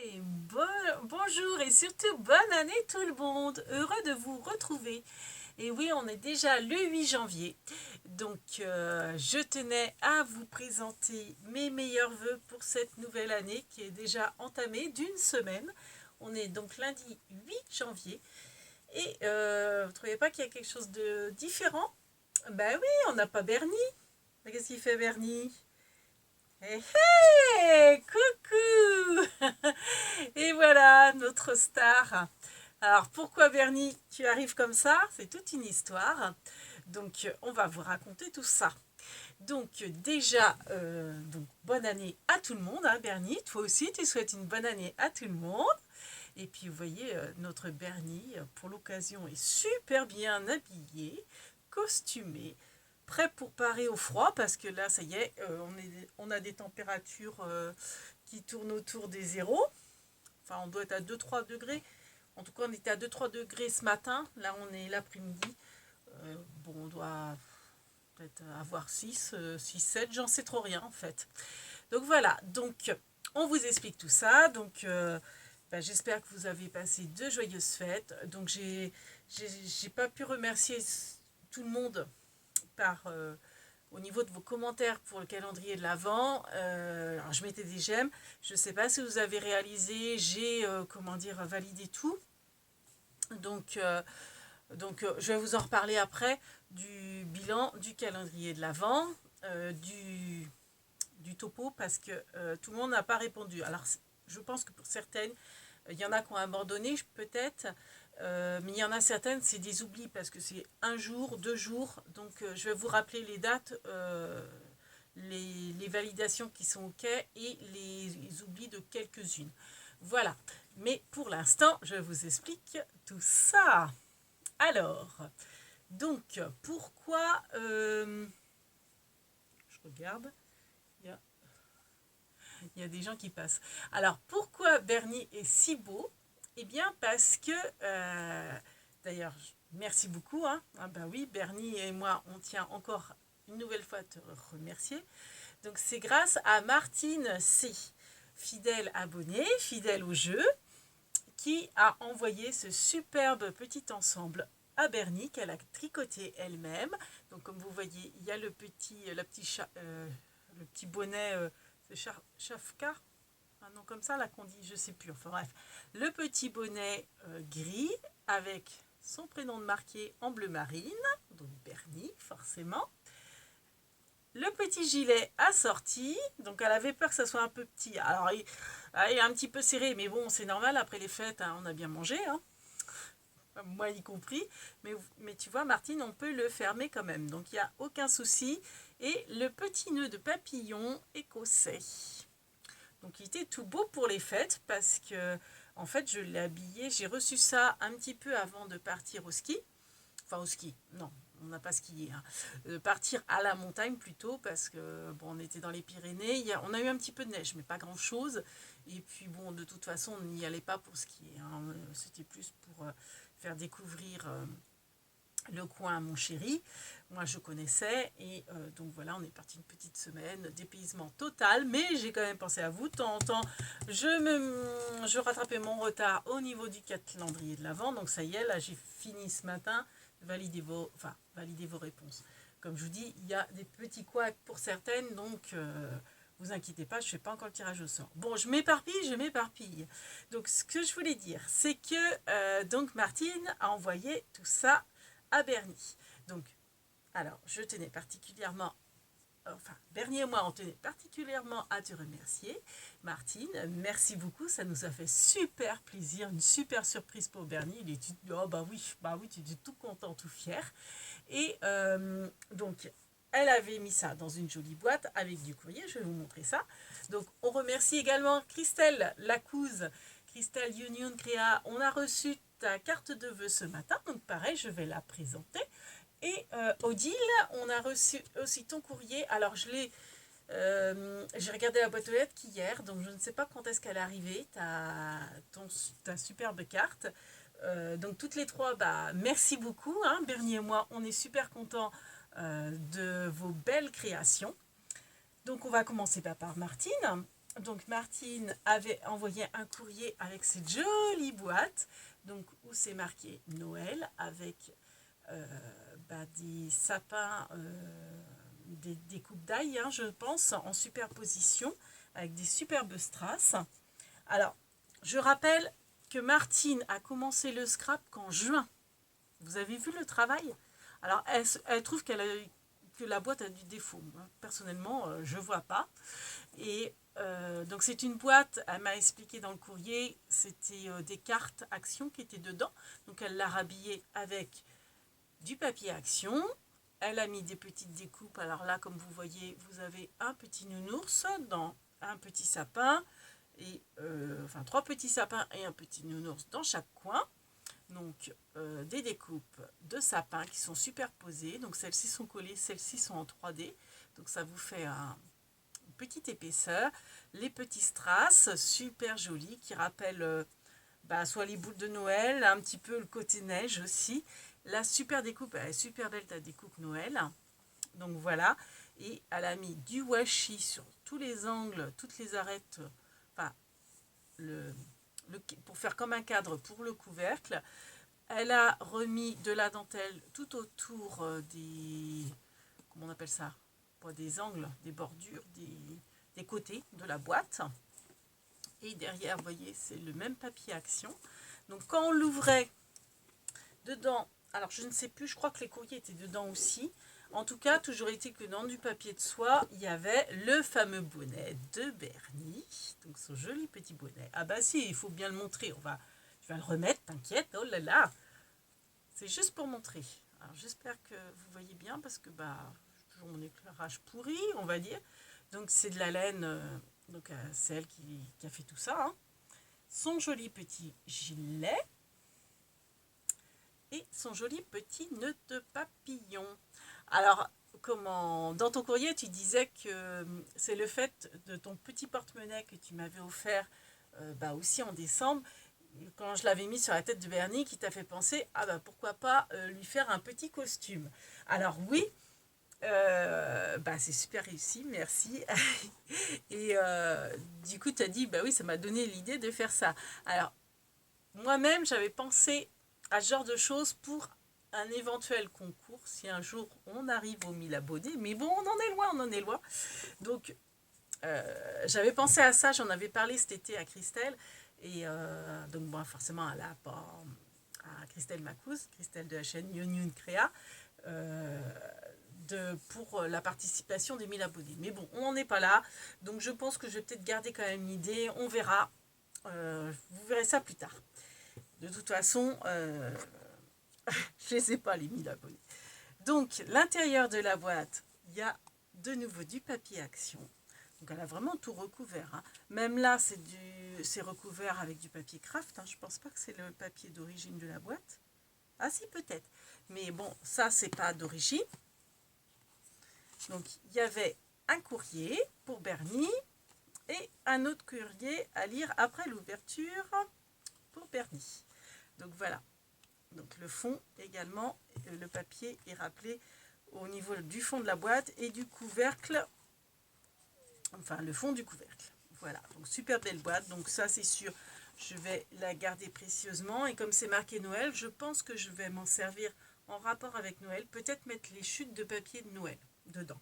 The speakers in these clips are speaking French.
Et bonjour et surtout bonne année tout le monde, heureux de vous retrouver. Et oui, on est déjà le 8 janvier, donc je tenais à vous présenter mes meilleurs vœux pour cette nouvelle année qui est déjà entamée d'une semaine. On est donc lundi 8 janvier et vous ne trouvez pas qu'il y a quelque chose de différent? Ben oui, on n'a pas Bernie. Qu'est-ce qu'il fait Bernie? Hé hé, coucou. Et voilà, notre star. Alors, pourquoi Bernie, tu arrives comme ça? C'est toute une histoire. Donc, on va vous raconter tout ça. Donc, déjà, bonne année à tout le monde, hein, Bernie. Toi aussi, tu souhaites une bonne année à tout le monde. Et puis, vous voyez, notre Bernie, pour l'occasion, est super bien habillé, costumé, prêt pour parer au froid, parce que là, ça y est, on a des températures qui tournent autour des zéros. Enfin, on doit être à 2-3 degrés. En tout cas, on était à 2-3 degrés ce matin. Là, on est l'après-midi. Bon, on doit peut-être avoir 6, 7, j'en sais trop rien en fait. Donc voilà, donc on vous explique tout ça. Donc j'espère que vous avez passé de joyeuses fêtes. Donc j'ai pas pu remercier tout le monde par au niveau de vos commentaires pour le calendrier de l'Avent. Alors je mettais des j'aime. Je ne sais pas si vous avez réalisé, j'ai validé tout. Donc, je vais vous en reparler après du bilan du calendrier de l'Avent, du topo, parce que tout le monde n'a pas répondu. Alors, je pense que pour certaines, il y en a qui ont abandonné, peut-être, mais il y en a certaines, c'est des oublis, parce que c'est 1 jour, 2 jours. Donc, je vais vous rappeler les dates, les validations qui sont OK et les oublis de quelques-unes. Voilà. Mais pour l'instant, je vous explique tout ça. Alors, donc, pourquoi... je regarde, il y a des gens qui passent. Alors, pourquoi Bernie est si beau? Eh bien, parce que... d'ailleurs, merci beaucoup. Hein. Ah ben oui, Bernie et moi, on tient encore une nouvelle fois à te remercier. Donc, c'est grâce à Martine C., fidèle abonnée, fidèle au jeu, qui a envoyé ce superbe petit ensemble à Bernie qu'elle a tricoté elle-même. Donc comme vous voyez, il y a le petit bonnet, chafka, un nom comme ça là qu'on dit, je sais plus. Enfin bref, le petit bonnet gris avec son prénom marqué en bleu marine, donc Bernie forcément. Le petit gilet assorti, donc elle avait peur que ça soit un peu petit. Alors il est un petit peu serré, mais bon, c'est normal, après les fêtes, hein, on a bien mangé, hein, moi y compris. Mais tu vois, Martine, on peut le fermer quand même, donc il n'y a aucun souci. Et le petit nœud de papillon écossais. Donc il était tout beau pour les fêtes, parce que, en fait, je l'ai habillé, j'ai reçu ça un petit peu avant de partir au ski. Enfin, au ski, non, on n'a pas skié, hein. Partir à la montagne plutôt, parce que bon, on était dans les Pyrénées, on a eu un petit peu de neige, mais pas grand chose. Et puis bon, de toute façon, on n'y allait pas pour skier, hein. C'était plus pour faire découvrir le coin à mon chéri. Moi, je connaissais, et donc voilà, on est parti une petite semaine, dépaysement total, mais j'ai quand même pensé à vous. De temps en temps, je rattrapais mon retard au niveau du calendrier de l'Avent, donc ça y est, là, j'ai fini ce matin. Validez vos réponses. Comme je vous dis, il y a des petits couacs pour certaines, donc vous inquiétez pas, je ne fais pas encore le tirage au sort. Bon, je m'éparpille. Donc, ce que je voulais dire, c'est que donc Martine a envoyé tout ça à Bernie. Donc, alors, je tenais particulièrement, enfin, Bernie et moi, on tenait particulièrement à te remercier. Martine, merci beaucoup, ça nous a fait super plaisir, une super surprise pour Bernie. Il est oh bah oui, tu es tout content, tout fier. Et donc, elle avait mis ça dans une jolie boîte avec du courrier, je vais vous montrer ça. Donc, on remercie également Christelle Lacouze, Christelle Union Créa. On a reçu ta carte de vœux ce matin, donc pareil, je vais la présenter. Et Odile, on a reçu aussi ton courrier. Alors, j'ai regardé la boîte aux lettres qu'hier, donc je ne sais pas quand est-ce qu'elle est arrivée, ta superbe carte. Donc toutes les trois, merci beaucoup, hein, Bernie et moi, on est super contents de vos belles créations. Donc on va commencer par Martine. donc Martine avait envoyé un courrier avec cette jolie boîte, donc où c'est marqué Noël avec des sapins, des coupes d'ail, hein, je pense, en superposition, avec des superbes strass. Alors, je rappelle que Martine a commencé le scrap qu'en juin. Vous avez vu le travail? Alors, elle trouve que la boîte a du défaut. Personnellement, je ne vois pas. Et donc, c'est une boîte, elle m'a expliqué dans le courrier, c'était des cartes action qui étaient dedans. Donc, elle l'a rhabillée avec du papier action. Elle a mis des petites découpes. Alors là, comme vous voyez, vous avez un petit nounours dans un petit sapin. Et, enfin, 3 petits sapins et un petit nounours dans chaque coin. Donc, des découpes de sapins qui sont superposées. Donc, celles-ci sont collées, celles-ci sont en 3D. Donc, ça vous fait une petite épaisseur. Les petits strass, super jolis, qui rappellent soit les boules de Noël, un petit peu le côté neige aussi. La super découpe, elle est super belle, ta découpe Noël. Donc, voilà. Et elle a mis du washi sur tous les angles, toutes les arêtes, enfin, pour faire comme un cadre pour le couvercle. Elle a remis de la dentelle tout autour des... Comment on appelle ça? Pas des angles, des bordures, des côtés de la boîte. Et derrière, vous voyez, c'est le même papier action. Donc quand on l'ouvrait, dedans, alors je ne sais plus, je crois que les courriers étaient dedans aussi. En tout cas, toujours été que dans du papier de soie, il y avait le fameux bonnet de Bernie. Donc son joli petit bonnet. Ah bah si, il faut bien le montrer. Je vais le remettre, t'inquiète. Oh là là. C'est juste pour montrer. Alors j'espère que vous voyez bien parce que j'ai toujours mon éclairage pourri, on va dire. Donc c'est de la laine, donc c'est elle qui a fait tout ça. Hein. Son joli petit gilet et son joli petit nœud de papillon. Alors, dans ton courrier, tu disais que c'est le fait de ton petit porte-monnaie que tu m'avais offert aussi en décembre, quand je l'avais mis sur la tête de Bernie, qui t'a fait penser, pourquoi pas lui faire un petit costume. Alors oui, c'est super réussi, merci. Et du coup, tu as dit, oui, ça m'a donné l'idée de faire ça. Alors, moi-même, j'avais pensé à ce genre de choses pour un éventuel concours, si un jour on arrive aux 1000 abonnés. Mais bon, on en est loin. Donc, j'avais pensé à ça, j'en avais parlé cet été à Christelle. Et donc, forcément, elle a pas à Christelle Macous, Christelle de la chaîne Youn Créa, pour la participation des 1000 abonnés. Mais bon, on n'en est pas là. Donc, je pense que je vais peut-être garder quand même l'idée. On verra. Vous verrez ça plus tard. De toute façon, je ne les ai pas, les 1000 abonnés. Donc, l'intérieur de la boîte, il y a de nouveau du papier action. Donc, elle a vraiment tout recouvert. Hein. Même là, c'est recouvert avec du papier craft. Hein. Je ne pense pas que c'est le papier d'origine de la boîte. Ah si, peut-être. Mais bon, ça, c'est pas d'origine. Donc, il y avait un courrier pour Bernie et un autre courrier à lire après l'ouverture pour Bernie. Donc, voilà. Donc, le fond également, le papier est rappelé au niveau du fond de la boîte et du couvercle. Enfin, le fond du couvercle. Voilà, donc super belle boîte. Donc ça, c'est sûr, je vais la garder précieusement. Et comme c'est marqué Noël, je pense que je vais m'en servir en rapport avec Noël. Peut-être mettre les chutes de papier de Noël dedans.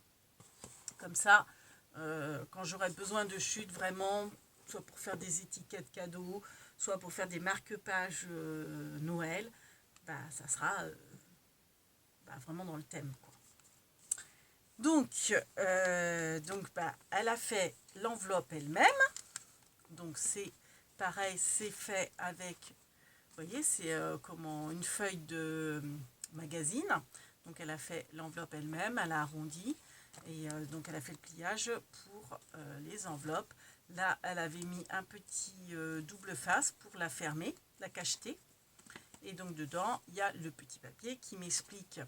Comme ça, quand j'aurai besoin de chutes vraiment, soit pour faire des étiquettes cadeaux, soit pour faire des marque-pages Noël, ça sera vraiment dans le thème, quoi. Donc, elle a fait l'enveloppe elle-même. Donc, c'est pareil, c'est fait avec, vous voyez, c'est une feuille de magazine. Donc, elle a fait l'enveloppe elle-même, elle a arrondi. Et donc, elle a fait le pliage pour les enveloppes. Là, elle avait mis un petit double face pour la fermer, la cacheter. Et donc, dedans, il y a le petit papier qui m'explique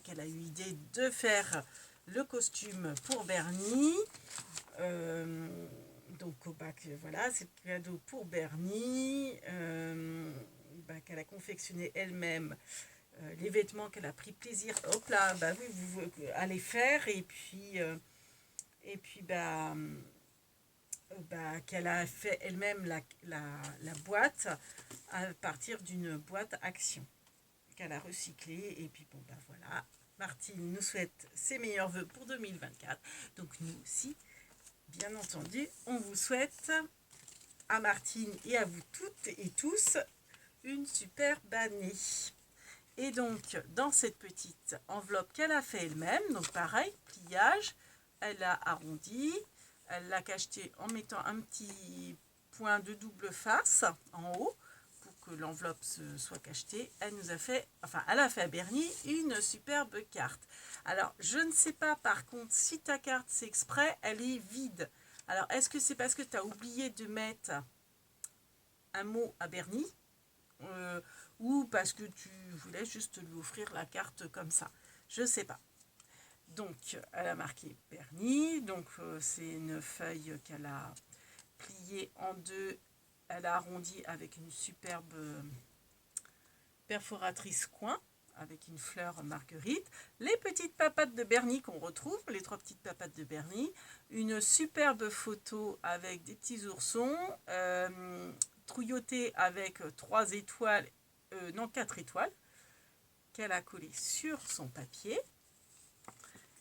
qu'elle a eu l'idée de faire le costume pour Bernie. Donc voilà, c'est le cadeau pour Bernie. Qu'elle a confectionné elle-même les vêtements qu'elle a pris plaisir à les faire. Et puis Et puis qu'elle a fait elle-même la boîte à partir d'une boîte Action qu'elle a recyclée. Et puis voilà, Martine nous souhaite ses meilleurs voeux pour 2024. Donc nous aussi, bien entendu, on vous souhaite à Martine et à vous toutes et tous une superbe année. Et donc dans cette petite enveloppe qu'elle a fait elle-même, donc pareil, pliage, elle a arrondi, elle l'a cacheté en mettant un petit point de double face en haut pour que l'enveloppe soit cachetée. Elle a fait à Bernie une superbe carte. Alors je ne sais pas par contre si ta carte c'est exprès, elle est vide. Alors est-ce que c'est parce que tu as oublié de mettre un mot à Bernie ou parce que tu voulais juste lui offrir la carte comme ça? Je sais pas. Donc, elle a marqué Bernie. Donc, c'est une feuille qu'elle a pliée en deux. Elle a arrondi avec une superbe perforatrice coin, avec une fleur marguerite. Les petites papates de Bernie qu'on retrouve, les 3 petites papates de Bernie. Une superbe photo avec des petits oursons, trouillotés avec 3 étoiles, 4 étoiles, qu'elle a collé sur son papier.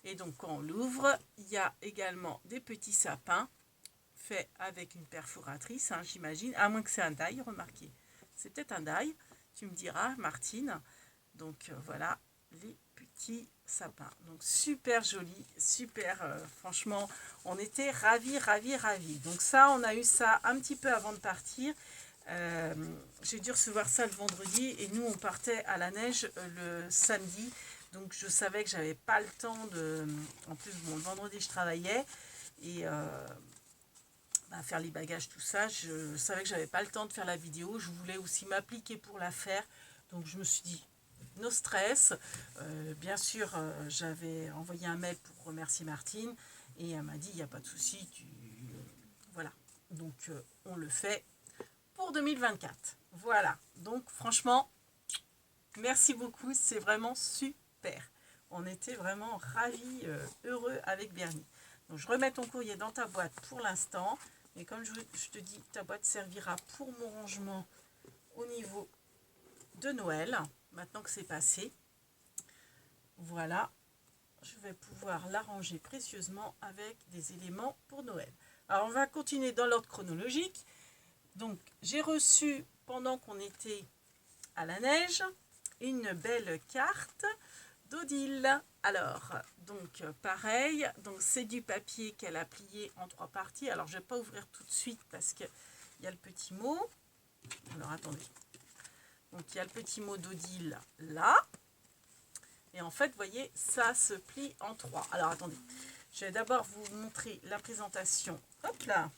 Et donc quand on l'ouvre, il y a également des petits sapins faits avec une perforatrice, j'imagine, à moins que c'est un die, remarquez. C'est peut-être un die, tu me diras, Martine. Donc voilà les petits sapins. Donc super joli, super, franchement, on était ravis. Donc ça, on a eu ça un petit peu avant de partir. J'ai dû recevoir ça le vendredi et nous, on partait à la neige le samedi. Donc je savais que j'avais pas le temps de... En plus, le vendredi, je travaillais. Et faire les bagages, tout ça. Je savais que j'avais pas le temps de faire la vidéo. Je voulais aussi m'appliquer pour la faire. Donc je me suis dit, no stress. Bien sûr, j'avais envoyé un mail pour remercier Martine. Et elle m'a dit, il n'y a pas de souci. Voilà. Donc on le fait pour 2024. Voilà. Donc franchement, merci beaucoup. C'est vraiment super. On était vraiment ravis, heureux avec Bernie. Donc je remets ton courrier dans ta boîte pour l'instant. Et comme je te dis, ta boîte servira pour mon rangement au niveau de Noël. Maintenant que c'est passé. Voilà. Je vais pouvoir la ranger précieusement avec des éléments pour Noël. Alors on va continuer dans l'ordre chronologique. Donc j'ai reçu, pendant qu'on était à la neige, une belle carte d'Odile. Alors, donc pareil, donc c'est du papier qu'elle a plié en 3 parties. Alors je ne vais pas ouvrir tout de suite parce qu'il y a le petit mot. Alors attendez. Donc il y a le petit mot d'Odile là. Et en fait, vous voyez, ça se plie en 3. Alors attendez, je vais d'abord vous montrer la présentation. Hop là.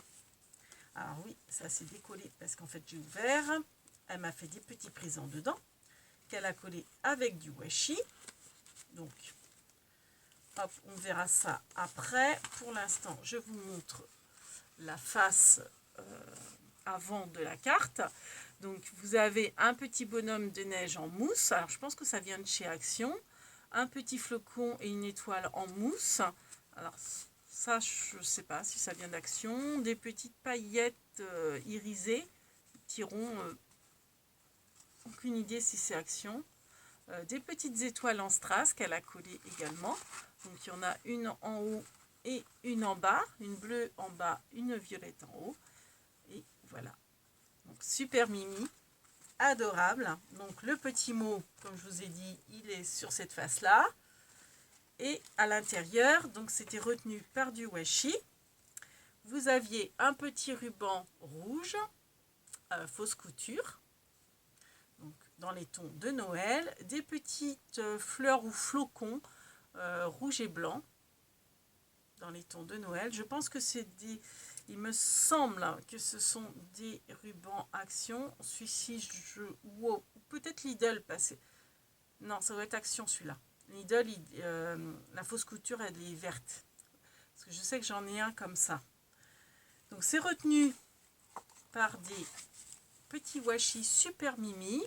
Alors oui, ça s'est décollé parce qu'en fait j'ai ouvert. Elle m'a fait des petits présents dedans qu'elle a collé avec du washi. Donc, hop, on verra ça après. Pour l'instant, je vous montre la face avant de la carte. Donc, vous avez un petit bonhomme de neige en mousse. Alors, je pense que ça vient de chez Action. Un petit flocon et une étoile en mousse. Alors, ça, je ne sais pas si ça vient d'Action. Des petites paillettes irisées, petits ronds. Aucune idée si c'est Action. Des petites étoiles en strass qu'elle a collées également. Donc il y en a une en haut et une en bas. Une bleue en bas, une violette en haut. Et voilà. Donc super mimi. Adorable. Donc le petit mot, comme je vous ai dit, il est sur cette face-là. Et à l'intérieur, donc c'était retenu par du washi. Vous aviez un petit ruban rouge, fausse couture. Donc, dans les tons de Noël, des petites fleurs ou flocons rouge et blanc dans les tons de Noël. Je pense que c'est des... Il me semble que ce sont des rubans Action. Celui-ci, wow, peut-être Lidl, passé. Non, ça doit être Action celui-là. Lidl, la fausse couture, elle est verte. Parce que je sais que j'en ai un comme ça. Donc, c'est retenu par des petits washi super mimi.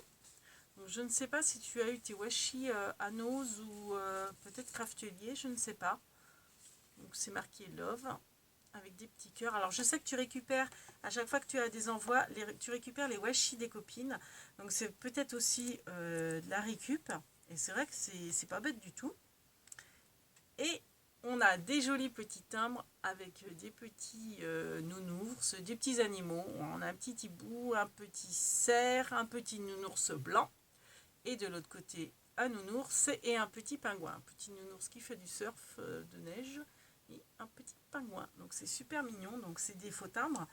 Donc, je ne sais pas si tu as eu tes washi à Nose ou peut-être Craftelier, je ne sais pas. Donc c'est marqué Love avec des petits cœurs. Alors je sais que tu récupères, à chaque fois que tu as des envois, tu récupères les washi des copines. Donc c'est peut-être aussi de la récup. Et c'est vrai que c'est pas bête du tout. Et on a des jolis petits timbres avec des petits nounours, des petits animaux. On a un petit hibou, un petit cerf, un petit nounours blanc. Et de l'autre côté, un nounours et un petit pingouin. Un petit nounours qui fait du surf de neige et un petit pingouin. Donc c'est super mignon. Donc c'est des faux timbres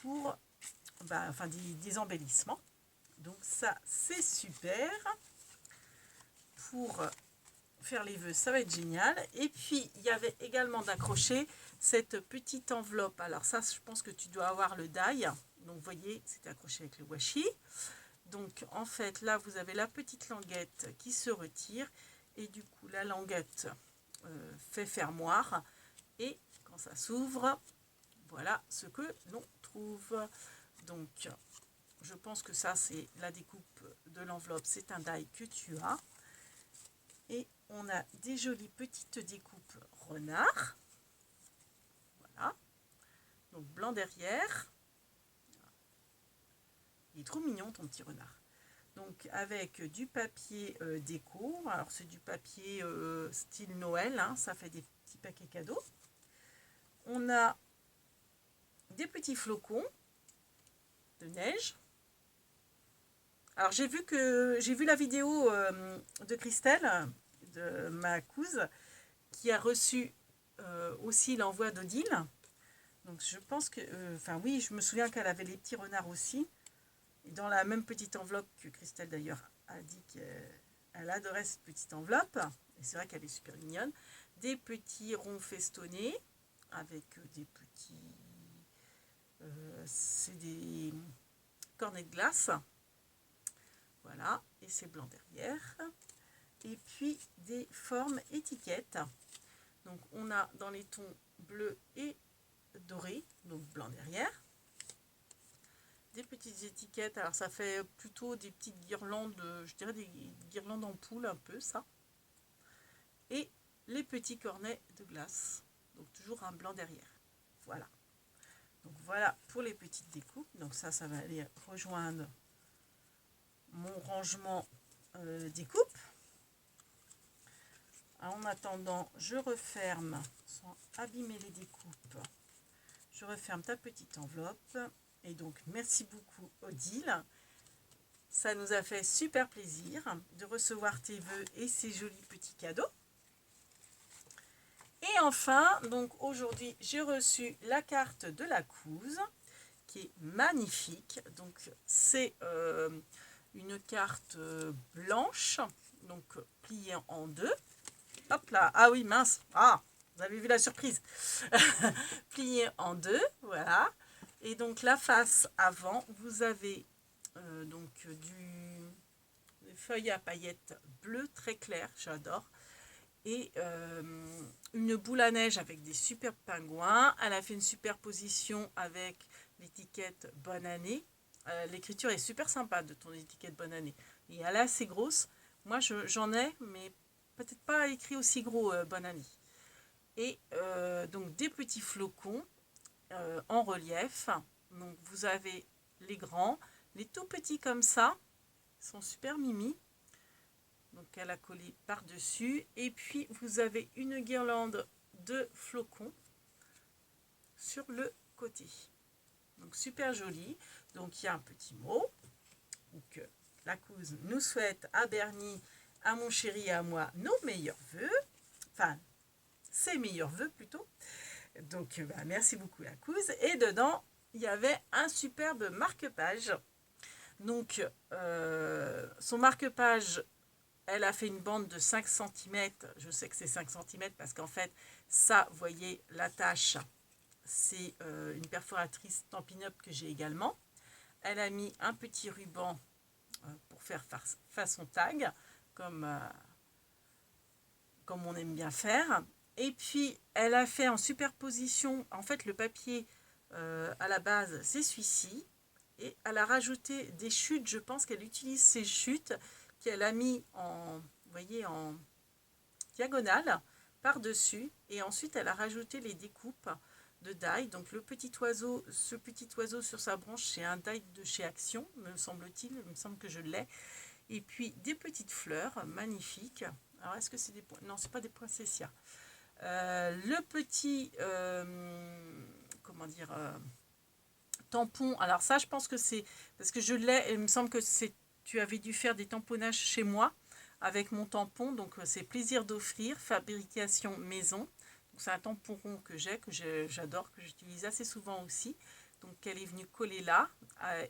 pour des embellissements. Donc ça c'est super. Pour faire les vœux, ça va être génial. Et puis il y avait également d'accrocher cette petite enveloppe. Alors ça, je pense que tu dois avoir le die. Donc vous voyez, c'était accroché avec le washi. Donc en fait là vous avez la petite languette qui se retire et du coup la languette fait fermoir et quand ça s'ouvre, voilà ce que l'on trouve. Donc je pense que ça c'est la découpe de l'enveloppe, c'est un die que tu as. Et on a des jolies petites découpes renard. Voilà. Donc blanc derrière. Il est trop mignon ton petit renard. Donc avec du papier déco. Alors c'est du papier style Noël. Hein, ça fait des petits paquets cadeaux. On a des petits flocons de neige. Alors j'ai vu la vidéo de Christelle, de ma cousine, qui a reçu aussi l'envoi d'Odile. Donc je pense que, oui, je me souviens qu'elle avait les petits renards aussi. Et dans la même petite enveloppe que Christelle d'ailleurs a dit qu'elle adorait cette petite enveloppe. Et c'est vrai qu'elle est super mignonne. Des petits ronds festonnés avec des petits... c'est des cornets de glace. Voilà, et c'est blanc derrière. Et puis des formes étiquettes. Donc on a dans les tons bleu et doré, donc blanc derrière. Des petites étiquettes, alors ça fait plutôt des petites guirlandes, je dirais des guirlandes en poule un peu ça. Et les petits cornets de glace, donc toujours un blanc derrière. Voilà. Donc voilà pour les petites découpes. Donc ça va aller rejoindre mon rangement découpe. En attendant, je referme, sans abîmer les découpes, je referme ta petite enveloppe. Et donc, merci beaucoup Odile. Ça nous a fait super plaisir de recevoir tes vœux et ces jolis petits cadeaux. Et enfin, donc aujourd'hui, j'ai reçu la carte de la couse, qui est magnifique. Donc, c'est une carte blanche, donc pliée en deux. Hop là, ah oui, mince, ah, vous avez vu la surprise. Pliée en deux, voilà. Et donc la face avant, vous avez des feuilles à paillettes bleues très claires, j'adore. Et une boule à neige avec des super pingouins. Elle a fait une superposition avec l'étiquette Bonne Année. L'écriture est super sympa de ton étiquette Bonne Année. Et elle est assez grosse. Moi j'en ai, mais peut-être pas écrit aussi gros Bonne Année. Et donc des petits flocons en relief. Donc vous avez les grands, les tout petits comme ça, ils sont super mimi. Donc elle a collé par-dessus. Et puis vous avez une guirlande de flocons sur le côté. Donc super joli. Donc il y a un petit mot. Donc la cousine nous souhaite à Bernie, à mon chéri et à moi nos meilleurs vœux. Enfin, ses meilleurs vœux plutôt. Donc merci beaucoup la cousine. Et dedans, il y avait un superbe marque-page. Donc son marque-page, elle a fait une bande de 5 cm. Je sais que c'est 5 cm parce qu'en fait, ça, vous voyez, la tache, c'est une perforatrice Stampin' Up que j'ai également. Elle a mis un petit ruban pour faire façon tag, comme on aime bien faire. Et puis, elle a fait en superposition, en fait, le papier à la base, c'est celui-ci. Et elle a rajouté des chutes, je pense qu'elle utilise ces chutes qu'elle a mis en, vous voyez, en diagonale, par-dessus. Et ensuite, elle a rajouté les découpes de die. Donc le petit oiseau, ce petit oiseau sur sa branche, c'est un die de chez Action, me semble-t-il. Il me semble que je l'ai. Et puis des petites fleurs magnifiques. Alors est-ce que c'est des points? Non, c'est pas des poinsettias. Le petit, comment dire, tampon. Alors ça, je pense que c'est parce que je l'ai. Il me semble que tu avais dû faire des tamponnages chez moi avec mon tampon. Donc c'est plaisir d'offrir, fabrication maison. C'est un tampon rond que j'adore, que j'utilise assez souvent aussi. Donc elle est venue coller là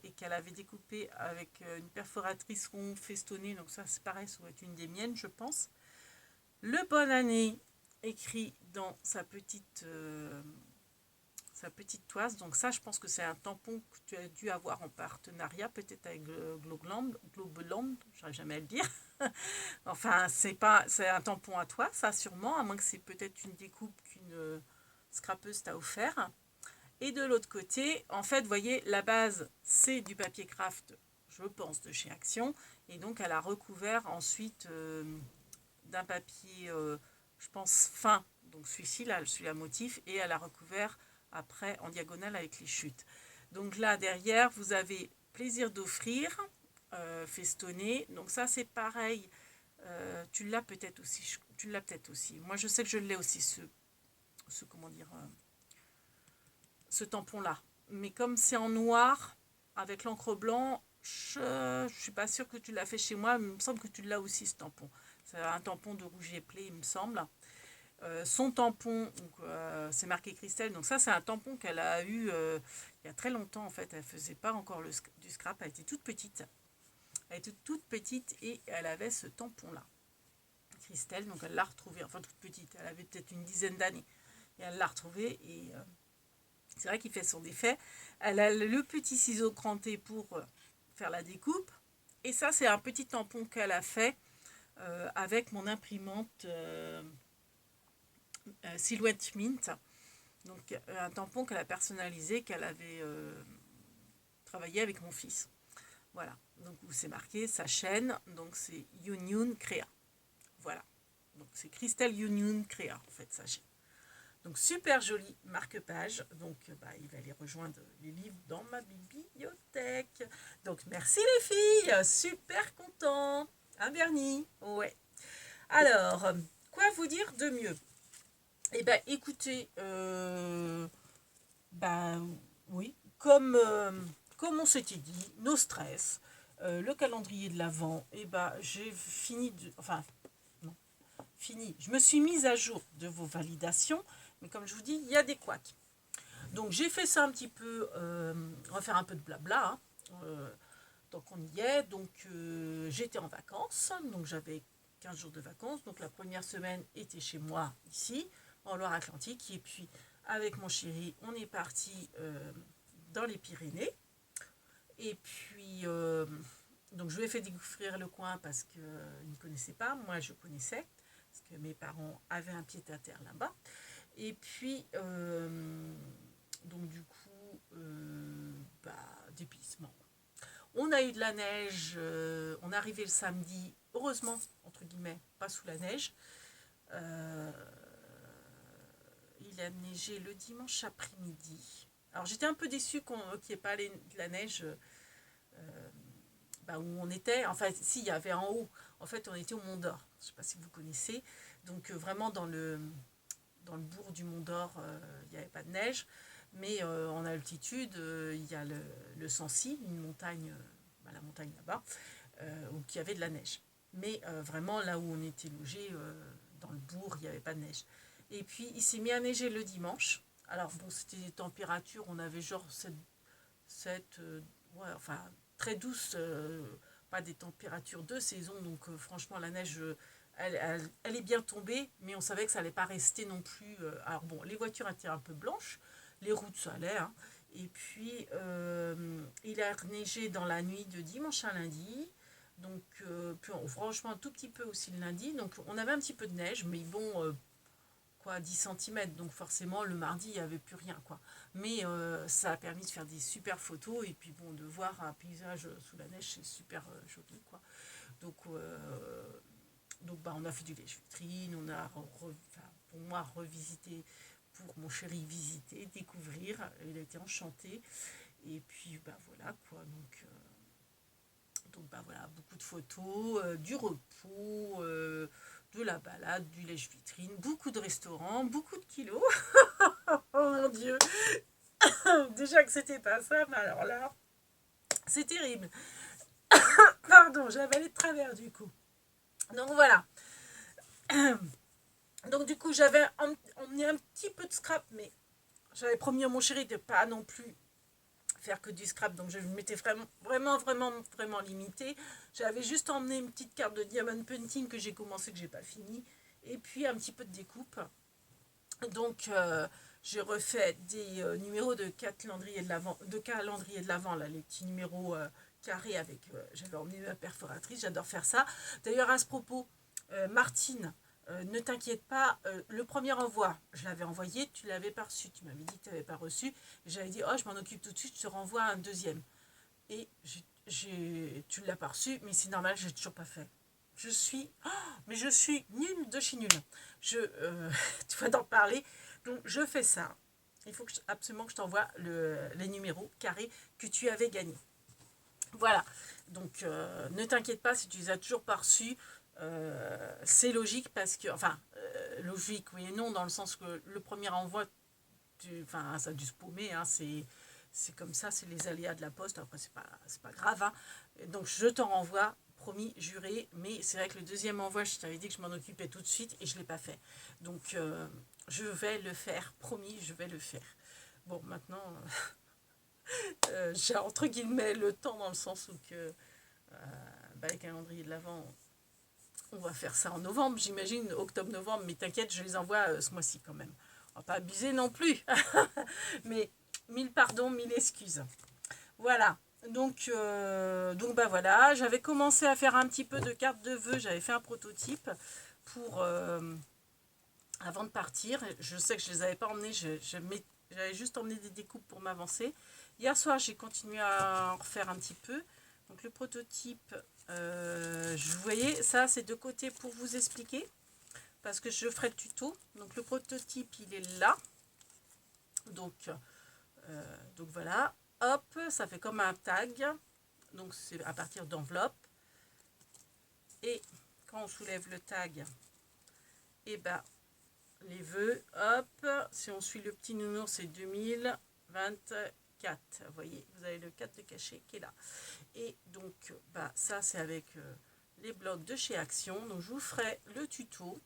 et qu'elle avait découpé avec une perforatrice rond festonnée. Donc ça c'est pareil, ça doit être une des miennes je pense. Le bonne année écrit dans sa petite toise. Donc ça je pense que c'est un tampon que tu as dû avoir en partenariat peut-être avec Globeland, j'arrive jamais à le dire. Enfin c'est un tampon à toi ça sûrement, à moins que c'est peut-être une découpe qu'une scrapeuse t'a offert. Et de l'autre côté, en fait, vous voyez, la base, c'est du papier craft, je pense, de chez Action. Et donc, elle a recouvert ensuite d'un papier, je pense, fin. Donc, celui-ci, là, celui-là motif. Et elle a recouvert après en diagonale avec les chutes. Donc là, derrière, vous avez plaisir d'offrir, festonné. Donc ça, c'est pareil. Tu l'as peut-être aussi. Tu l'as peut-être aussi. Moi, je sais que je l'ai aussi, comment dire... ce tampon-là. Mais comme c'est en noir, avec l'encre blanc, je ne suis pas sûre que tu l'as fait chez moi. Il me semble que tu l'as aussi, ce tampon. C'est un tampon de rouge et play, il me semble. Son tampon, c'est marqué Christelle. Donc ça, c'est un tampon qu'elle a eu il y a très longtemps, en fait. Elle ne faisait pas encore du scrap. Elle était toute petite. Elle était toute petite et elle avait ce tampon-là. Christelle, donc elle l'a retrouvé. Enfin, toute petite. Elle avait peut-être une dizaine d'années. Et elle l'a retrouvé et... c'est vrai qu'il fait son effet. Elle a le petit ciseau cranté pour faire la découpe. Et ça, c'est un petit tampon qu'elle a fait avec mon imprimante Silhouette Mint. Donc, un tampon qu'elle a personnalisé, qu'elle avait travaillé avec mon fils. Voilà. Donc, où c'est marqué sa chaîne. Donc, c'est Union Créa. Voilà. Donc, c'est Christelle Union Créa, en fait, sa chaîne. Donc super joli marque-page. Donc il va aller rejoindre les livres dans ma bibliothèque. Donc merci les filles, super content. Hein Bernie? Ouais. Alors, quoi vous dire de mieux? Eh bien écoutez, oui, comme on s'était dit, nos stress, le calendrier de l'Avent, j'ai fini fini. Je me suis mise à jour de vos validations. Mais comme je vous dis, il y a des couacs. Donc j'ai fait ça un petit peu, refaire un peu de blabla. Donc on y est. Donc j'étais en vacances. Donc j'avais 15 jours de vacances. Donc la première semaine était chez moi, ici, en Loire-Atlantique. Et puis avec mon chéri, on est parti dans les Pyrénées. Et puis, donc je lui ai fait découvrir le coin parce qu'il ne connaissait pas. Moi, je connaissais. Parce que mes parents avaient un pied-à-terre là-bas. Et puis, donc du coup, déplissement. On a eu de la neige, on est arrivé le samedi, heureusement, entre guillemets, pas sous la neige. Il a neigé le dimanche après-midi. Alors j'étais un peu déçue qu'il n'y ait pas de la neige où on était. Enfin, si, il y avait en haut. En fait, on était au Mont d'Or. Je ne sais pas si vous connaissez. Donc vraiment dans le bourg du Mont d'Or, il n'y avait pas de neige. Mais en altitude, il y a le Sancy, une montagne, la montagne là-bas, où il y avait de la neige. Mais vraiment, là où on était logé, dans le bourg, il n'y avait pas de neige. Et puis, il s'est mis à neiger le dimanche. Alors, bon, c'était des températures, on avait genre 7 très douces, pas des températures de saison. Donc, franchement, la neige... Elle est bien tombée, mais on savait que ça n'allait pas rester non plus. Alors bon, les voitures étaient un peu blanches, les routes ça allait. Hein. Et puis, il a neigé dans la nuit de dimanche à lundi. Donc, franchement, un tout petit peu aussi le lundi. Donc, on avait un petit peu de neige, mais bon, 10 cm. Donc, forcément, le mardi, il n'y avait plus rien. Quoi. Mais ça a permis de faire des super photos. Et puis, bon, de voir un paysage sous la neige, c'est super joli. Quoi. Donc, on a fait du lèche-vitrine, pour moi revisiter, pour mon chéri visiter, découvrir. Il a été enchanté. Et puis bah voilà quoi, donc bah voilà, beaucoup de photos, du repos, de la balade, du lèche-vitrine, beaucoup de restaurants, beaucoup de kilos. Oh mon Dieu. Déjà que c'était pas ça, mais alors là, c'est terrible. Pardon, j'ai avalé de travers du coup. Donc voilà. Donc du coup, j'avais emmené un petit peu de scrap, mais j'avais promis à mon chéri de pas non plus faire que du scrap, donc je m'étais vraiment limité. J'avais juste emmené une petite carte de diamond painting que j'ai commencé, que j'ai pas fini, et puis un petit peu de découpe. Donc j'ai refait des numéros de calendrier de l'avant, là, les petits numéros carrés avec. J'avais emmené ma perforatrice, j'adore faire ça. D'ailleurs à ce propos, Martine, ne t'inquiète pas, le premier envoi, je l'avais envoyé, tu l'avais pas reçu, tu m'avais dit que tu n'avais pas reçu, j'avais dit, oh je m'en occupe tout de suite, je te renvoie un deuxième. Et tu ne l'as pas reçu, mais c'est normal, je n'ai toujours pas fait. Je suis nulle de chez nulle. Tu vas t'en parler, donc je fais ça. Il faut absolument que je t'envoie les numéros carrés que tu avais gagnés. Voilà, donc ne t'inquiète pas si tu les as toujours pas reçus. C'est logique parce que, enfin, logique oui et non, dans le sens que le premier envoi, ça a dû se paumer, hein, c'est comme ça, c'est les aléas de la poste, après c'est pas grave, hein. Donc je t'en renvoie, promis, juré, mais c'est vrai que le deuxième envoi, je t'avais dit que je m'en occupais tout de suite et je ne l'ai pas fait. Donc je vais le faire, promis, je vais le faire. Bon, maintenant, j'ai entre guillemets le temps dans le sens où que le calendrier de l'Avent, on va faire ça en novembre, j'imagine, octobre-novembre, mais t'inquiète, je les envoie ce mois-ci quand même. On va pas abuser non plus. Mais 1000 pardons, 1000 excuses. Voilà. Donc bah voilà, j'avais commencé à faire un petit peu de cartes de vœux, j'avais fait un prototype pour avant de partir. Je sais que je les avais pas emmenés, j'avais juste emmené des découpes pour m'avancer. Hier soir, j'ai continué à en refaire un petit peu. Donc le prototype, vous voyez, ça c'est de côté pour vous expliquer, parce que je ferai le tuto. Donc le prototype, il est là. Donc voilà, hop, ça fait comme un tag. Donc c'est à partir d'enveloppe. Et quand on soulève le tag, et ben les vœux, hop, si on suit le petit nounours, c'est 2024. Vous voyez, vous avez le 4 de cachet qui est là. Et donc, bah, ça, c'est avec les blocs de chez Action. Donc, je vous ferai le tuto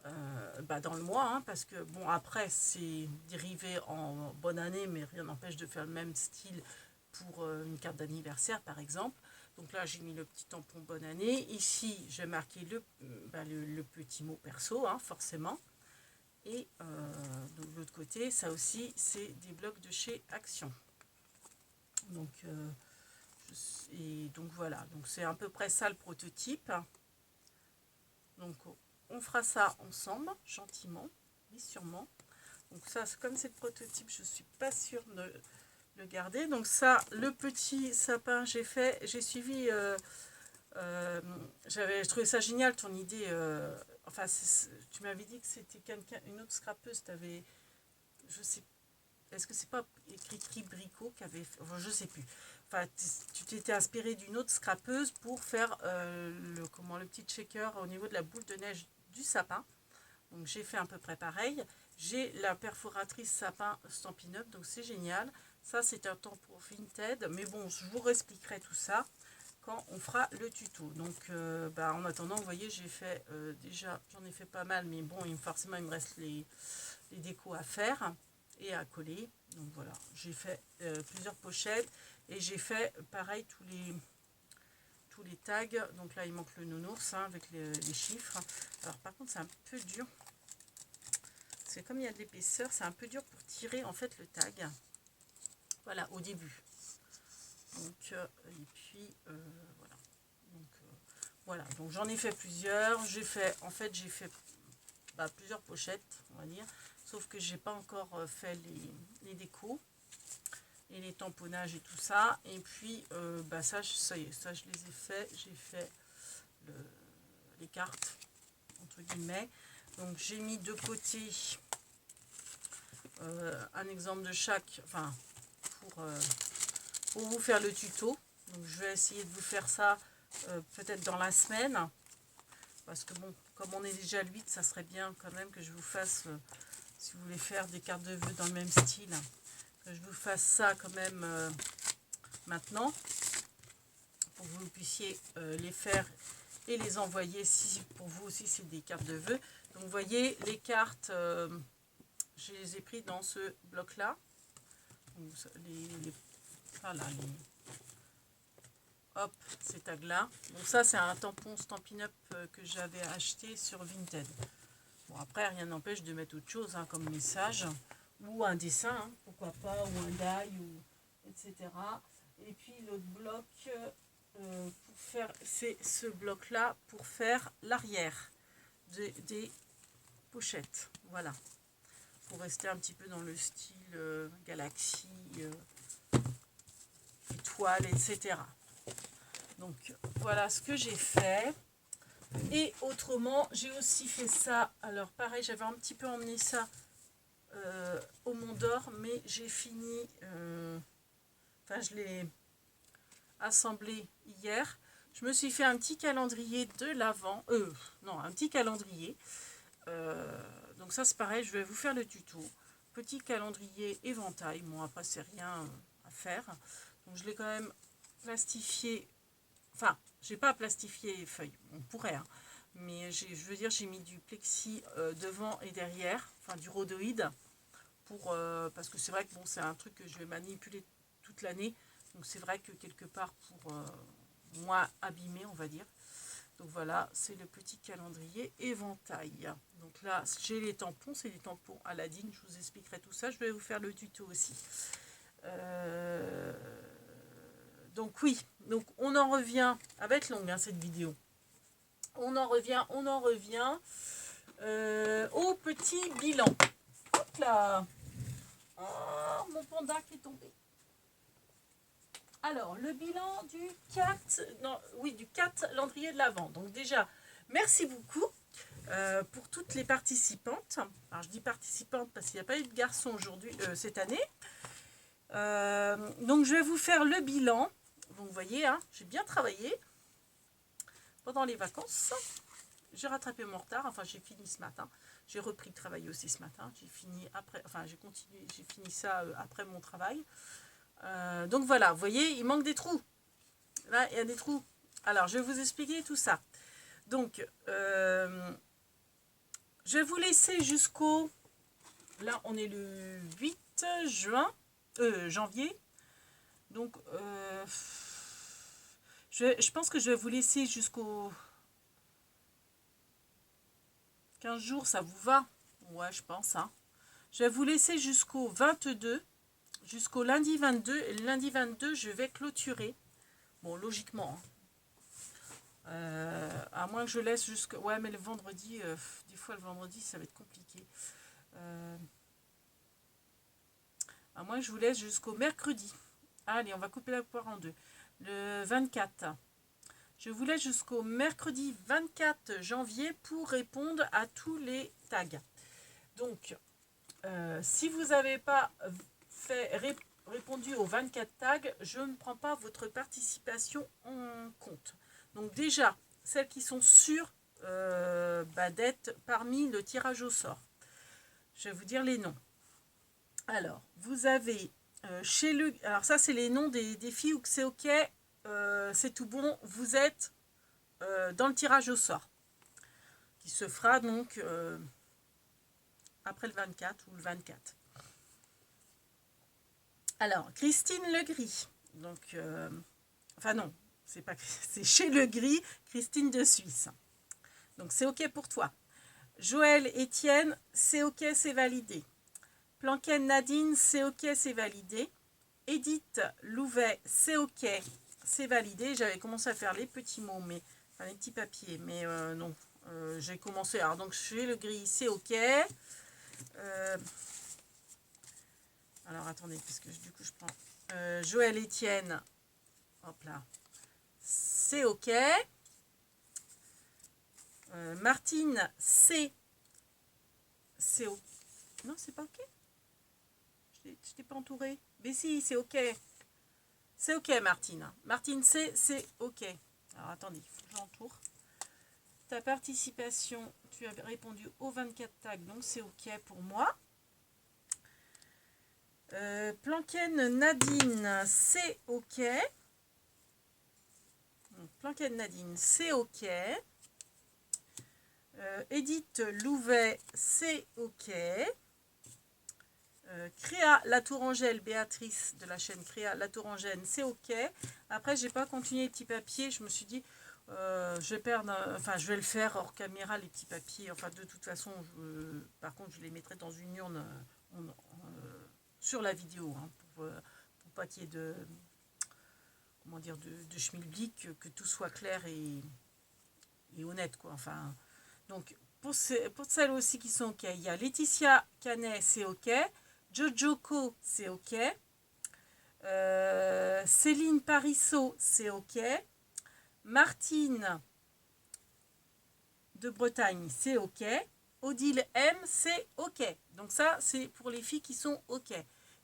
dans le mois, hein, parce que, bon, après, c'est dérivé en bonne année, mais rien n'empêche de faire le même style pour une carte d'anniversaire, par exemple. Donc là, j'ai mis le petit tampon bonne année. Ici, j'ai marqué le petit mot perso, hein, forcément. Et de l'autre côté, ça aussi, c'est des blocs de chez Action. Donc, donc voilà, donc c'est à peu près ça le prototype. Donc on fera ça ensemble, gentiment, mais sûrement. Donc ça, comme c'est le prototype, je suis pas sûre de le garder. Donc ça, le petit sapin, j'ai suivi... j'avais trouvé ça génial ton idée. Tu m'avais dit que c'était une autre scrapeuse. Je sais, est-ce que c'est pas écrit Bricot qui avait, enfin, je sais plus. Enfin, tu t'étais inspiré d'une autre scrapeuse pour faire le petit shaker au niveau de la boule de neige du sapin. Donc j'ai fait à peu près pareil. J'ai la perforatrice sapin Stampin' Up, donc c'est génial. Ça c'est un temps pour Vinted, mais bon, je vous réexpliquerai tout ça quand on fera le tuto. Donc en attendant, vous voyez, j'ai fait déjà, j'en ai fait pas mal, mais bon, forcément il me reste les décos à faire et à coller. Donc voilà, j'ai fait plusieurs pochettes et j'ai fait pareil tous les tags. Donc là il manque le nounours, hein, avec les chiffres. Alors par contre c'est un peu dur, c'est comme il y a de l'épaisseur, c'est un peu dur pour tirer en fait le tag. Voilà, au début. Donc et puis voilà, donc j'en ai fait plusieurs. J'ai fait plusieurs pochettes, on va dire, sauf que j'ai pas encore fait les décos et les tamponnages et tout ça. Et puis ça y est, ça je les ai fait. J'ai fait les cartes entre guillemets. Donc j'ai mis de côté un exemple de chaque, enfin pour vous faire le tuto. Donc je vais essayer de vous faire ça peut-être dans la semaine. Parce que bon, comme on est déjà le 8, ça serait bien quand même que je vous fasse, si vous voulez faire des cartes de vœux dans le même style, que je vous fasse ça quand même maintenant, pour que vous puissiez les faire et les envoyer si pour vous aussi c'est des cartes de vœux. Donc vous voyez, les cartes, je les ai pris dans ce bloc-là. Voilà, hop, ces tags-là. Donc ça, c'est un tampon Stampin' Up que j'avais acheté sur Vinted. Bon, après, rien n'empêche de mettre autre chose, hein, comme message, ou un dessin, hein, pourquoi pas, ou un die, ou, etc. Et puis l'autre bloc, pour faire, c'est ce bloc-là pour faire l'arrière des pochettes. Voilà. Pour rester un petit peu dans le style galaxie, étoile, etc. Donc voilà ce que j'ai fait. Et autrement, j'ai aussi fait ça. Alors pareil, j'avais un petit peu emmené ça au Mont d'Or, mais j'ai fini. Enfin, je l'ai assemblé hier. Je me suis fait un petit calendrier de l'Avent. Non, un petit calendrier. Donc ça, c'est pareil, je vais vous faire le tuto. Petit calendrier éventail. Bon, après, c'est rien à faire. Donc je l'ai quand même plastifié. Enfin, j'ai pas plastifié les feuilles, on pourrait, hein. Mais je veux dire, j'ai mis du plexi devant et derrière, enfin du rhodoïde, parce que c'est vrai que bon, c'est un truc que je vais manipuler toute l'année, donc c'est vrai que quelque part pour moins abîmer, on va dire. Donc voilà, c'est le petit calendrier éventail. Donc là, j'ai les tampons, c'est les tampons Aladdin, je vous expliquerai tout ça, je vais vous faire le tuto aussi. Donc oui, donc on en revient, elle va être longue hein, cette vidéo, on en revient au petit bilan. Hop là, oh, mon panda qui est tombé. Alors, le bilan du 4, non, oui, du 4 calendrier de l'Avent. Donc déjà, merci beaucoup pour toutes les participantes. Alors je dis participantes parce qu'il n'y a pas eu de garçon aujourd'hui, cette année. Donc je vais vous faire le bilan. Donc vous voyez, hein, j'ai bien travaillé pendant les vacances. J'ai rattrapé mon retard, enfin j'ai fini ce matin. J'ai repris de travailler aussi ce matin. J'ai fini après, enfin j'ai continué, j'ai fini ça après mon travail. Donc voilà, vous voyez, il manque des trous. Là, il y a des trous. Alors, je vais vous expliquer tout ça. Donc, je vais vous laisser jusqu'au... Là, on est le 8 janvier. Donc, je pense que je vais vous laisser jusqu'au 15 jours, ça vous va? Ouais, je pense. Hein. Je vais vous laisser jusqu'au 22, jusqu'au lundi 22. Et le lundi 22, je vais clôturer. Bon, logiquement. À moins que je laisse jusqu'à... Ouais, mais le vendredi, des fois le vendredi, ça va être compliqué. À moins que je vous laisse jusqu'au mercredi. Allez, on va couper la poire en deux. Le 24. Je vous laisse jusqu'au mercredi 24 janvier pour répondre à tous les tags. Donc, si vous n'avez pas répondu aux 24 tags, je ne prends pas votre participation en compte. Donc déjà, celles qui sont sûres d'être parmi le tirage au sort. Je vais vous dire les noms. Alors, vous avez chez le... Alors ça, c'est les noms des filles où c'est OK, c'est tout bon, vous êtes dans le tirage au sort. Qui se fera donc après le 24 ou le 24. Alors, Christine Legris. Donc, enfin non, c'est chez Legris, Christine de Suisse. Donc, c'est OK pour toi. Joël Étienne, c'est OK, c'est validé. Planken Nadine, c'est OK, c'est validé. Edith Louvet, c'est OK, c'est validé. J'avais commencé à faire les petits mots, mais enfin, les petits papiers, mais non. J'ai commencé. Alors, donc, chez Legris, c'est OK. Alors, attendez, parce que du coup, je prends Joël Étienne. Hop là. C'est OK. Martine, c'est c'est ok. Non, c'est pas ok. Je t'ai pas entouré. Mais si, c'est ok. C'est ok, Martine. Martine, c'est ok. Alors, attendez, il faut que j'entoure. Ta participation, tu as répondu aux 24 tags, donc c'est ok pour moi. Planken Nadine, c'est ok. Planken Nadine, c'est ok. Edith Louvet, c'est ok. Créa La Tourangelle, Béatrice de la chaîne Créa La Tourangelle, c'est ok. Après, j'ai pas continué les petits papiers. Je me suis dit, je vais perdre, enfin, je vais le faire hors caméra, les petits papiers. Enfin, de toute façon, par contre, je les mettrai dans une urne sur la vidéo, hein, pour pas qu'il y ait de, comment dire, de schmilblick, que tout soit clair et honnête, quoi. Enfin, donc, pour celles aussi qui sont ok, il y a Laetitia Canet, c'est ok. Jojoko, c'est ok. Céline Parisot, c'est ok. Martine de Bretagne, c'est ok. Odile M, c'est ok. Donc ça, c'est pour les filles qui sont ok.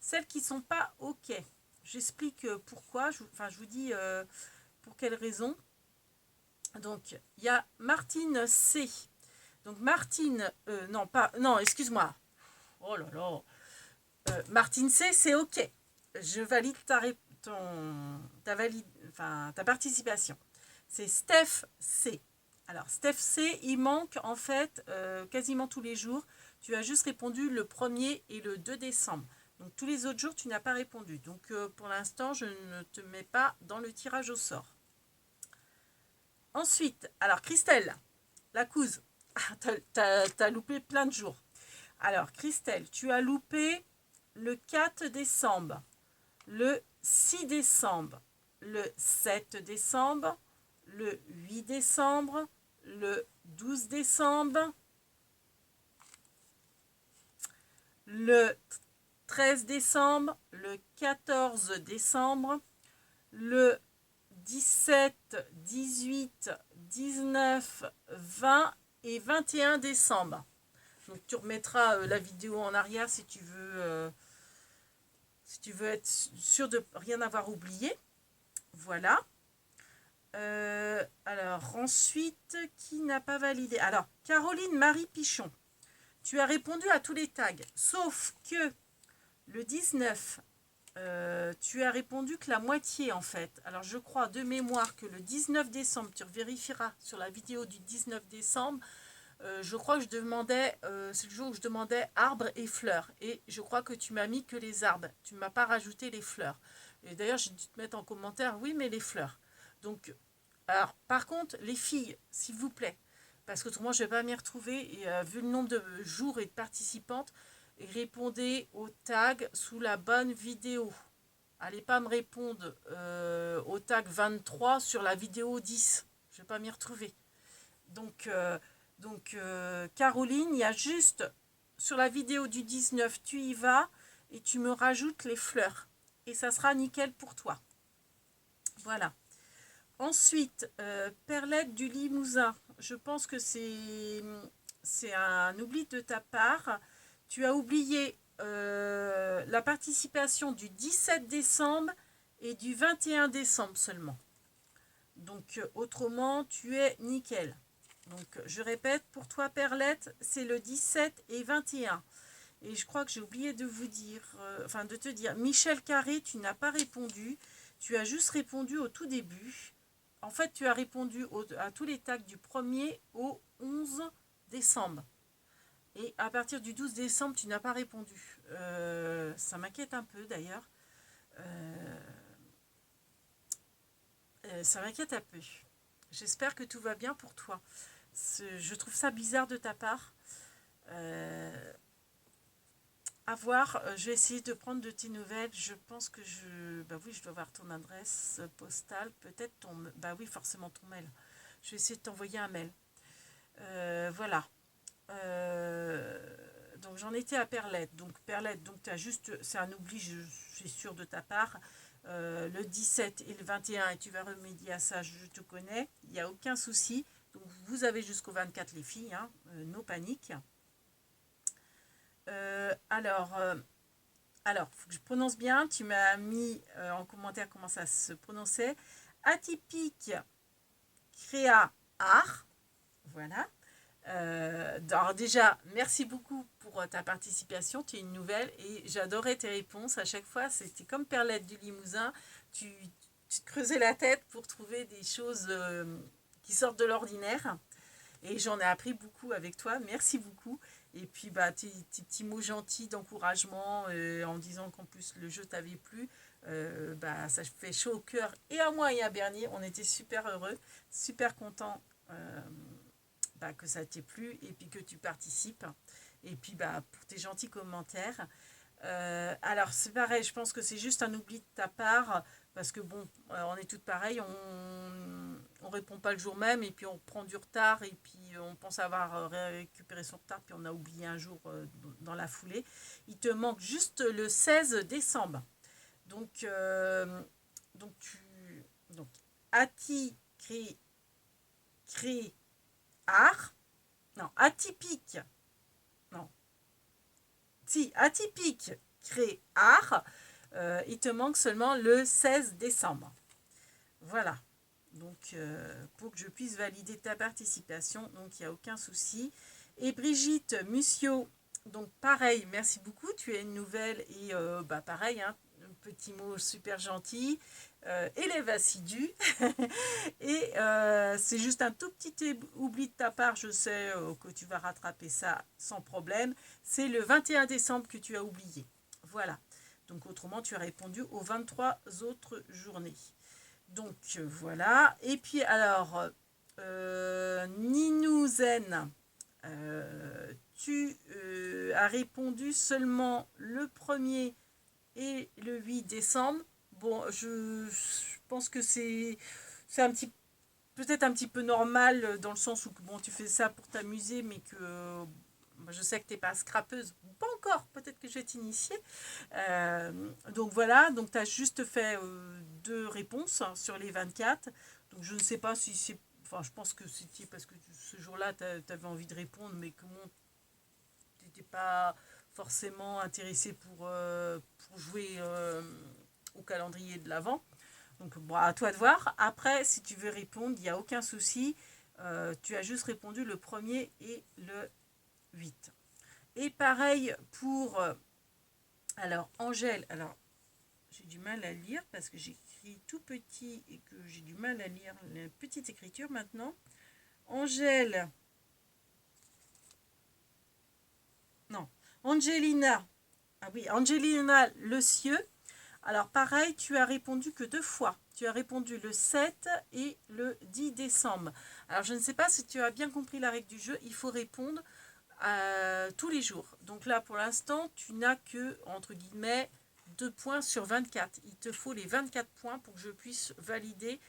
Celles qui ne sont pas ok, j'explique pourquoi. Je vous dis pour quelles raisons. Donc, il y a Martine C. Donc, Martine, non, excuse-moi. Oh là là. Martine C, c'est ok. Je valide ta participation. C'est Steph C. Alors, Steph C, il manque en fait quasiment tous les jours. Tu as juste répondu le 1er et le 2 décembre. Donc, tous les autres jours, tu n'as pas répondu. Donc, pour l'instant, je ne te mets pas dans le tirage au sort. Ensuite, alors, Christelle, la couse. T'as loupé plein de jours. Alors, Christelle, tu as loupé le 4 décembre, le 6 décembre, le 7 décembre, le 8 décembre, le 12 décembre, le 13 décembre, le 14 décembre, le 17, 18, 19, 20 et 21 décembre. Donc tu remettras la vidéo en arrière si tu veux être sûr de rien avoir oublié. Voilà. Alors ensuite, qui n'a pas validé? Alors, Caroline Marie Pichon, tu as répondu à tous les tags, sauf que le 19, tu as répondu que la moitié en fait. Alors je crois de mémoire que le 19 décembre, tu vérifieras sur la vidéo du 19 décembre, je crois que je demandais, c'est le jour où je demandais arbres et fleurs. Et je crois que tu m'as mis que les arbres. Tu ne m'as pas rajouté les fleurs. Et d'ailleurs, j'ai dû te mettre en commentaire, oui, mais les fleurs. Donc, alors, par contre, les filles, s'il vous plaît, parce qu'autrement, je ne vais pas m'y retrouver. Et vu le nombre de jours et de participantes, répondez au tag sous la bonne vidéo. Allez pas me répondre au tag 23 sur la vidéo 10. Je ne vais pas m'y retrouver. Donc, Caroline, il y a juste sur la vidéo du 19, tu y vas et tu me rajoutes les fleurs. Et ça sera nickel pour toi. Voilà. Ensuite, Perlette du Limousin. Je pense que c'est un oubli de ta part. Tu as oublié la participation du 17 décembre et du 21 décembre seulement. Donc, autrement, tu es nickel. Donc, je répète, pour toi, Perlette, c'est le 17 et 21. Et je crois que j'ai oublié de vous dire, de te dire, Michel Carré, tu n'as pas répondu. Tu as juste répondu au tout début. En fait, tu as répondu à tous les tags du 1er au 11 décembre. Et à partir du 12 décembre, tu n'as pas répondu. Ça m'inquiète un peu, d'ailleurs. Ça m'inquiète un peu. J'espère que tout va bien pour toi. Je trouve ça bizarre de ta part. À voir, je vais essayer de prendre de tes nouvelles. Je pense que je dois avoir ton adresse postale, peut-être forcément ton mail. Je vais essayer de t'envoyer un mail. Voilà. Donc j'en étais à Perlette. Donc Perlette, tu as juste, c'est un oubli, je suis sûre de ta part. Le 17 et le 21, et tu vas remédier à ça, je te connais. Il n'y a aucun souci. Donc vous avez jusqu'au 24 les filles, no panique. Alors, faut que je prononce bien. Tu m'as mis en commentaire comment ça se prononçait. Atypique créa art. Voilà. Alors déjà, merci beaucoup pour ta participation. Tu es une nouvelle et j'adorais tes réponses. À chaque fois, c'était comme Perlette du Limousin. Tu te creusais la tête pour trouver des choses qui sortent de l'ordinaire. Et j'en ai appris beaucoup avec toi. Merci beaucoup. Et puis, tes petits mots gentils d'encouragement en disant qu'en plus le jeu t'avait plu, ça fait chaud au cœur. Et à moi et à Bernier, on était super heureux, super contents que ça t'ait plu et puis que tu participes. Et puis, pour tes gentils commentaires. Alors, c'est pareil, je pense que c'est juste un oubli de ta part. Parce que bon, on est toutes pareilles, on répond pas le jour même et puis on prend du retard et puis on pense avoir récupéré son retard puis on a oublié un jour dans la foulée. Il te manque juste le 16 décembre. Donc, donc Ati crée art. Non, atypique. Non. Si, atypique crée art. Il te manque seulement le 16 décembre. Voilà. Donc, pour que je puisse valider ta participation, donc il n'y a aucun souci. Et Brigitte Mussio, donc pareil, merci beaucoup, tu es une nouvelle et pareil, hein, un petit mot super gentil, élève assidu. Et c'est juste un tout petit oubli de ta part, je sais que tu vas rattraper ça sans problème. C'est le 21 décembre que tu as oublié. Voilà. Donc autrement, tu as répondu aux 23 autres journées. Donc voilà. Et puis alors, Ninou Zen, tu as répondu seulement le 1er et le 8 décembre. Bon, je pense que c'est un petit peut-être un petit peu normal dans le sens où bon, tu fais ça pour t'amuser, mais que je sais que tu n'es pas scrapeuse, pas encore, peut-être que je vais t'initier. Donc voilà, donc tu as juste fait 2 réponses sur les 24. Donc je ne sais pas si c'est... Enfin, je pense que c'était parce que ce jour-là, tu avais envie de répondre, mais comment tu n'étais pas forcément intéressé pour jouer au calendrier de l'Avent. Donc, bon, à toi de voir. Après, si tu veux répondre, il n'y a aucun souci. Tu as juste répondu le 1er et le 8. Et pareil pour... alors, Angèle. Alors, j'ai du mal à lire parce que j'écris tout petit et que j'ai du mal à lire la petite écriture maintenant. Angèle. Non. Angelina. Ah oui, Angelina Le Cieux. Alors pareil, tu as répondu que 2 fois. Tu as répondu le 7 et le 10 décembre. Alors je ne sais pas si tu as bien compris la règle du jeu. Il faut répondre tous les jours. Donc là, pour l'instant, tu n'as que, entre guillemets, 2 points sur 24. Il te faut les 24 points pour que je puisse valider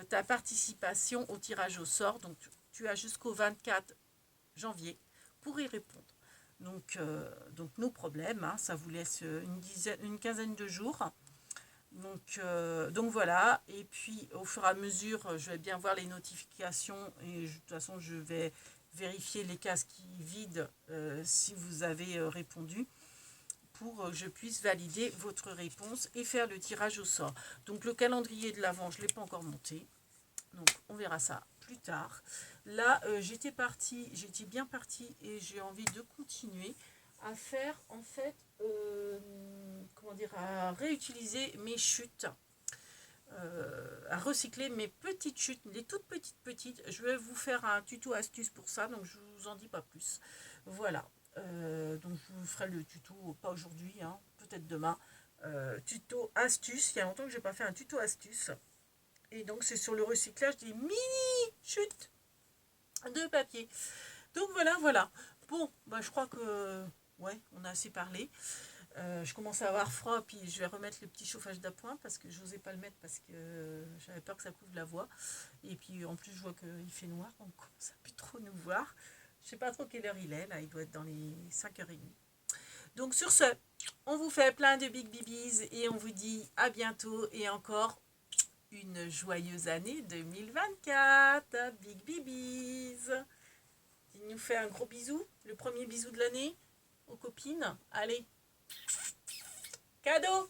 ta participation au tirage au sort. Donc tu as jusqu'au 24 janvier pour y répondre. Donc nos problèmes, hein, ça vous laisse une quinzaine de jours. Donc voilà, et puis au fur et à mesure, je vais bien voir les notifications et de toute façon, je vais vérifier les cases qui vident si vous avez répondu pour que je puisse valider votre réponse et faire le tirage au sort. Donc le calendrier de l'Avent, je ne l'ai pas encore monté, donc on verra ça plus tard. Là, j'étais bien partie et j'ai envie de continuer à faire en fait, à réutiliser mes chutes, à recycler mes petites chutes, les toutes petites. Je vais vous faire un tuto astuce pour ça, donc je vous en dis pas plus. Voilà. Donc je vous ferai le tuto, pas aujourd'hui, hein, peut-être demain. Tuto astuce. Il y a longtemps que je n'ai pas fait un tuto astuce. Et donc c'est sur le recyclage des mini chutes de papier. Donc voilà. Bon, je crois que ouais, on a assez parlé. Je commence à avoir froid, puis je vais remettre le petit chauffage d'appoint parce que je n'osais pas le mettre parce que j'avais peur que ça couvre la voix. Et puis en plus, je vois qu'il fait noir, on commence à plus trop nous voir. Je ne sais pas trop quelle heure il est, là, il doit être dans les 5h30. Donc sur ce, on vous fait plein de big bibis et on vous dit à bientôt et encore une joyeuse année 2024. Big bibis. Il nous fait un gros bisou, le premier bisou de l'année. aux copines. Allez, cadeau!